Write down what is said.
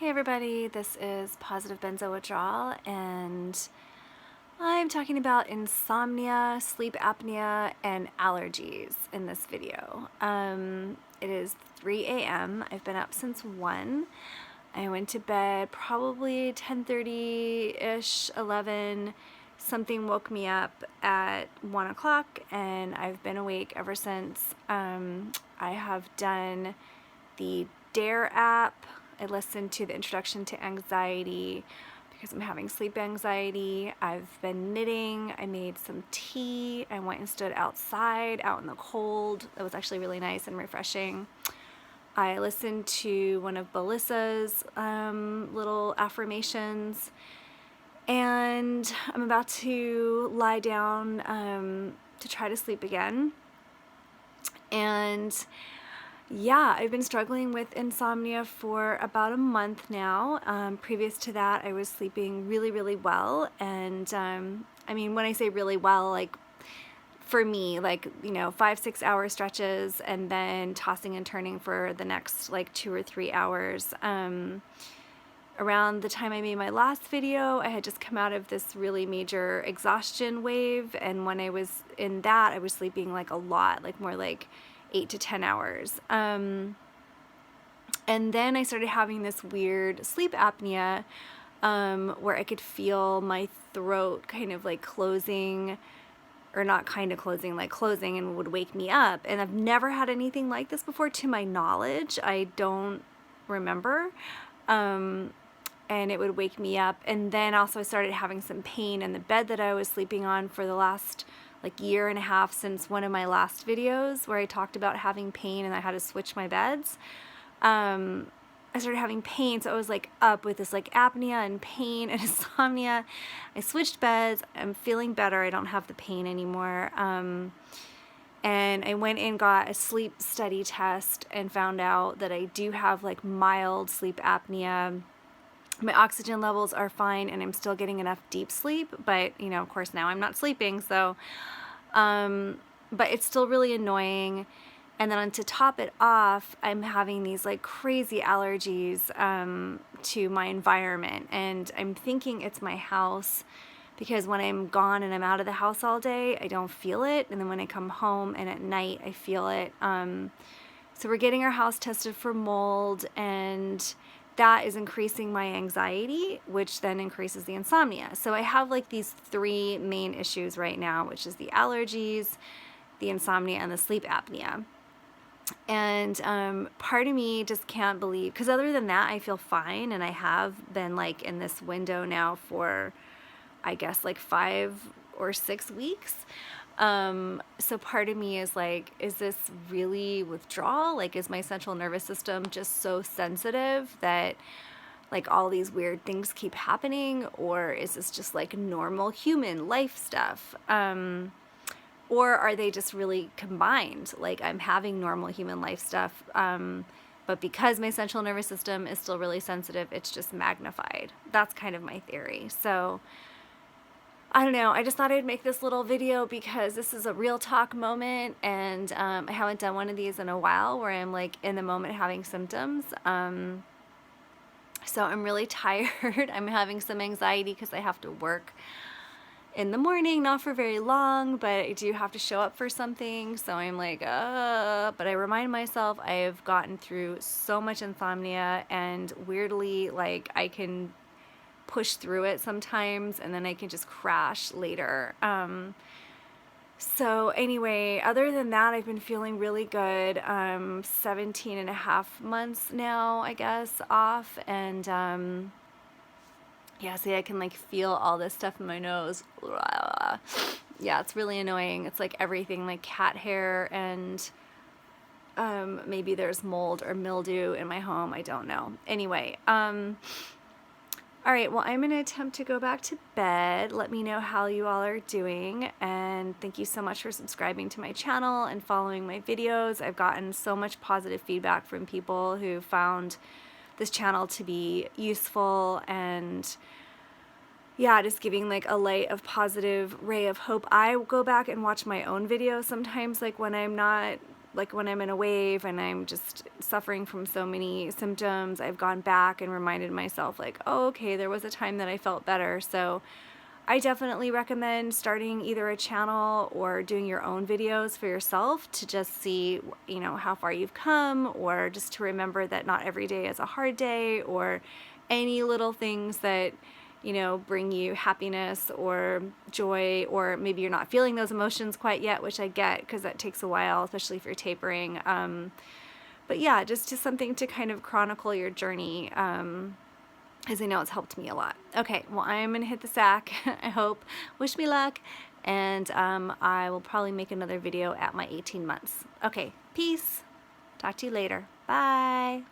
Hey everybody, this is Positive Benzo Withdrawal, and I'm talking about insomnia, sleep apnea, and allergies in this video. It is 3 a.m. I've been up since 1. I went to bed probably 10:30-ish, 11. Something woke me up at 1 o'clock, and I've been awake ever since. I have done the DARE app. I listened to the Introduction to Anxiety because I'm having sleep anxiety. I've been knitting. I made some tea. I went and stood outside, out in the cold. It was actually really nice and refreshing. I listened to one of Belissa's little affirmations, and I'm about to lie down to try to sleep again. And yeah, I've been struggling with insomnia for about a month now. Previous to that, I was sleeping really, really well. And I mean, when I say really well, like for me, like, 5-6 hour stretches and then tossing and turning for the next like 2 or 3 hours. Around the time I made my last video, I had just come out of this really major exhaustion wave. And when I was in that, I was sleeping like a lot, like more like 8 to 10 hours. And then I started having this weird sleep apnea where I could feel my throat kind of like closing, or not kind of closing, like closing, and would wake me up. And I've never had anything like this before, to my knowledge. I don't remember. And it would wake me up. And then also I started having some pain in the bed that I was sleeping on for the last like year and a half, since one of my last videos where I talked about having pain and I had to switch my beds. I started having pain, so I was like up with this like apnea and pain and insomnia. I switched beds. I'm feeling better. I don't have the pain anymore. And I went and got a sleep study test and found out that I do have like mild sleep apnea. My oxygen levels are fine and I'm still getting enough deep sleep, but of course now I'm not sleeping, so but it's still really annoying. And then to top it off, I'm having these like crazy allergies to my environment, and I'm thinking it's my house, because when I'm gone and I'm out of the house all day, I don't feel it, and then when I come home and at night I feel it. So we're getting our house tested for mold, and that is increasing my anxiety, which then increases the insomnia. So I have like these 3 main issues right now, which is the allergies, the insomnia, and the sleep apnea. And part of me just can't believe, because other than that, I feel fine, and I have been like in this window now for, I guess, like 5 or 6 weeks. So part of me is like, is this really withdrawal? Like, is my central nervous system just so sensitive that like all these weird things keep happening? Or is this just like normal human life stuff? Or are they just really combined? Like, I'm having normal human life stuff, but because my central nervous system is still really sensitive, it's just magnified. That's kind of my theory. So I don't know, I just thought I'd make this little video because this is a real talk moment, and I haven't done one of these in a while where I'm like in the moment having symptoms. So I'm really tired. I'm having some anxiety because I have to work in the morning, not for very long, but I do have to show up for something. So I'm like, but I remind myself I've gotten through so much insomnia, and weirdly, like, I can push through it sometimes, and then I can just crash later. So anyway, other than that, I've been feeling really good. 17 and a half months now, I guess, off. And yeah, see, I can like feel all this stuff in my nose. Yeah, it's really annoying. It's like everything, like cat hair, and maybe there's mold or mildew in my home. I don't know. Anyway, all right, well, I'm going to attempt to go back to bed. Let me know how you all are doing, and thank you so much for subscribing to my channel and following my videos. I've gotten so much positive feedback from people who found this channel to be useful, and yeah, just giving like a light of positive ray of hope. I go back and watch my own videos sometimes, like when I'm not like when I'm in a wave and I'm just suffering from so many symptoms, I've gone back and reminded myself like, oh, okay, there was a time that I felt better. So I definitely recommend starting either a channel or doing your own videos for yourself to just see, you know, how far you've come, or just to remember that not every day is a hard day, or any little things that, you know, bring you happiness or joy, or maybe you're not feeling those emotions quite yet, which I get because that takes a while, especially if you're tapering. But yeah, just something to kind of chronicle your journey. As I know it's helped me a lot. Okay, well, I'm gonna hit the sack, I hope. Wish me luck, and I will probably make another video at my 18 months. Okay, peace. Talk to you later. Bye.